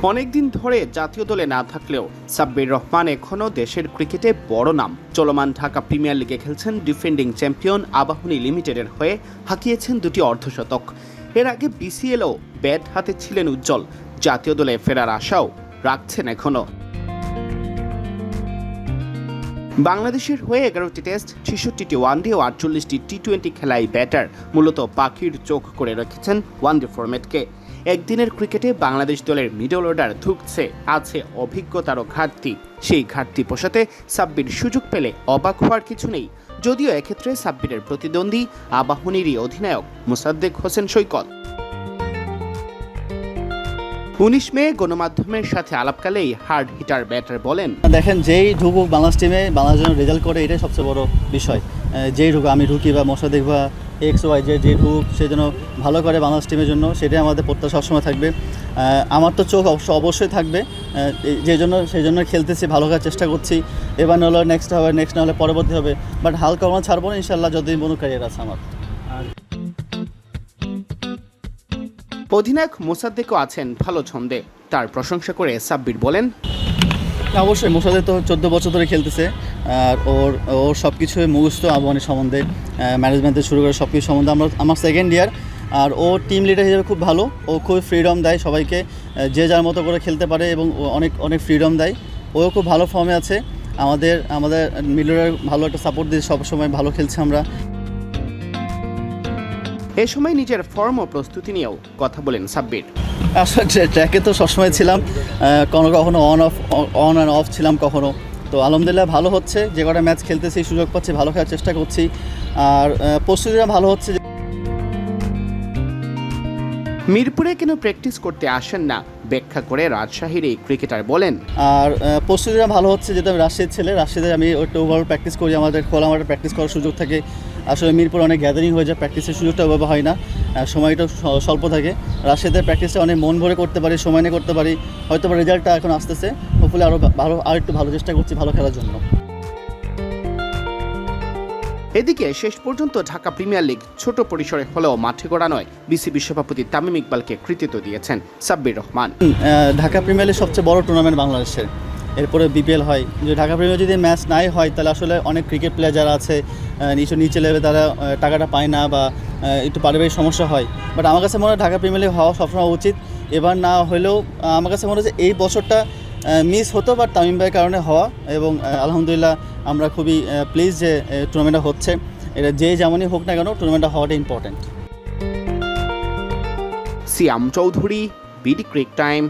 অনেকদিন ধরে জাতীয় দলে না থাকলেও সাব্বির রহমান এখনও দেশের ক্রিকেটে বড় নাম। চলমান ঢাকা প্রিমিয়ার লিগে খেলছেন ডিফেন্ডিং চ্যাম্পিয়ন আবাহনী লিমিটেডের হয়ে, হাঁকিয়েছেন দুটি অর্ধশতক। এর আগে বিসিএলও ব্যাট হাতে ছিলেন উজ্জ্বল। জাতীয় দলে ফেরার আশাও রাখছেন এখনও। বাংলাদেশের হয়ে 11টি টেস্ট, 66টি ওয়ানডে ও 48টি টি-20 খেলায় ব্যাটার মূলত পাখির চোখ করে রেখেছেন ওয়ানডে ফরম্যাটকে। একদিনের ক্রিকেটে বাংলাদেশ দলের মিডল অর্ডার ধুঁকছে, আছে অভিজ্ঞতারও ঘাটতি। সেই ঘাটতি পোষাতে সাব্বির সুযোগ পেলে অবাক হওয়ার কিছু নেই। যদিও এক্ষেত্রে সাব্বিরের প্রতিদ্বন্দ্বী আবাহনীরই অধিনায়ক মোসাদ্দেক হোসেন সৈকত। 19 মে গণমাধ্যমের সাথে আলাপকালেই হার্ড হিটার ব্যাটার বলেন, দেখেন যেই ঢুকুক বাংলাদেশ টিমে, বাংলাদেশ জন্য রেজাল্ট করে, এটাই সবচেয়ে বড় বিষয়। যেই ঢুকুক, আমি ঢুকি বা মোসাদ্দেক বা XY যে ঢুকুক, সে যেন ভালো করে বাংলাদেশ টিমের জন্য, সেটাই আমাদের প্রত্যাশা সবসময় থাকবে। আমার তো চোখ অবশ্যই থাকবে, সেই জন্য খেলতেছি, ভালো করার চেষ্টা করছি। এবার না হলে নেক্সট হবে, নেক্সট না হলে পরবর্তী হবে, বাট হালকা আমরা ছাড়বো না ইনশাল্লাহ, যতদিন কোনো ক্যারিয়ার আছে আমার। অধিনায়ক মোসাদ্দেকও আছেন ভালো ছন্দে। তার প্রশংসা করে সাব্বির বলেন, অবশ্যই মোসাদ্দেক তো 14 বছর ধরে খেলতেছে, আর ওর সব কিছুই মুখস্থ আবাহনী সম্বন্ধে, ম্যানেজমেন্ট থেকে শুরু করে সব কিছু সম্বন্ধে। আমার সেকেন্ড ইয়ার, আর ও টিম লিডার হিসেবে খুব ভালো। ও খুব ফ্রিডম দেয় সবাইকে, যে যার মতো করে খেলতে পারে এবং অনেক ফ্রিডম দেয়। ও খুব ভালো ফর্মে আছে। আমাদের মিডলার ভালো একটা সাপোর্ট দিয়ে সবসময় ভালো খেলছে আমরা। এ সময় নিজের ফর্ম ও প্রস্তুতি নিয়েও কথা বলেন সাব্বির। আসলে ট্র্যাকে তো সবসময় ছিলাম, কখনো অন অ্যান্ড অফ ছিলাম কখনো। তো আলহামদুলিল্লাহ ভালো হচ্ছে, যে কটা ম্যাচ খেলতেছি সুযোগ পাচ্ছি, ভালো খেলার চেষ্টা করছি, আর প্রস্তুতিটা ভালো হচ্ছে। মিরপুরে কেন প্র্যাকটিস করতে আসেন না ব্যাখ্যা করে রাজশাহীর এই ক্রিকেটার বলেন, আর প্রস্তুতিটা ভালো হচ্ছে, যেটা আমি রাজশাহীর ছেলে, রাজশাহীতে আমি একটু ওভারঅল প্র্যাকটিস করি, আমাদের খোলা মাঠে প্র্যাকটিস করার সুযোগ থাকে। আসলে মিরপুর অনেক গ্যাদারিং হয়ে যায়, প্র্যাকটিসের সুযোগটা ওভাবে হয় না, সময়টা স্বল্প থাকে। রাজশাহীতে প্র্যাকটিসটা অনেক মন ভরে করতে পারি, সময় নিয়ে করতে পারি। হয়তো রেজাল্টটা এখন আসতেছে, হোপফুলি আর একটু ভালো চেষ্টা করছি ভালো খেলার জন্য। এদিকে শেষ পর্যন্ত ঢাকা প্রিমিয়ার লিগ ছোট পরিসরে হলেও মাঠে গড়া নয়। বিসিবি সভাপতি তামিম ইকবালকে কৃতিত্ব দিয়েছেন সাব্বির রহমান। ঢাকা প্রিমিয়ার লিগ সবচেয়ে বড় টুর্নামেন্ট বাংলাদেশের, এরপরে বিপিএল হয়। যে ঢাকা প্রিমিয়ার যদি ম্যাচ নাই হয়, তাহলে আসলে অনেক ক্রিকেট প্লেয়ার যারা আছে নিচে লেভেলে, তারা টাকাটা পায় না বা একটু পারিবারিক সমস্যা হয়। বাট আমার কাছে মনে হয় ঢাকা প্রিমিয়ার লিগ হওয়া সবসময় উচিত। এবার না হলেও আমার কাছে মনে হয় যে এই বছরটা মিস হতো, বাট তামিম ভাইয়ের কারণে হওয়া, এবং আলহামদুলিল্লাহ আমরা খুবই প্লিজ যে টুর্নামেন্টটা হচ্ছে। এটা যে যেমনই হোক না কেন, টুর্নামেন্টটা হওয়াটা ইম্পর্টেন্ট। সিয়াম চৌধুরী, বিডি ক্রিক টাইম।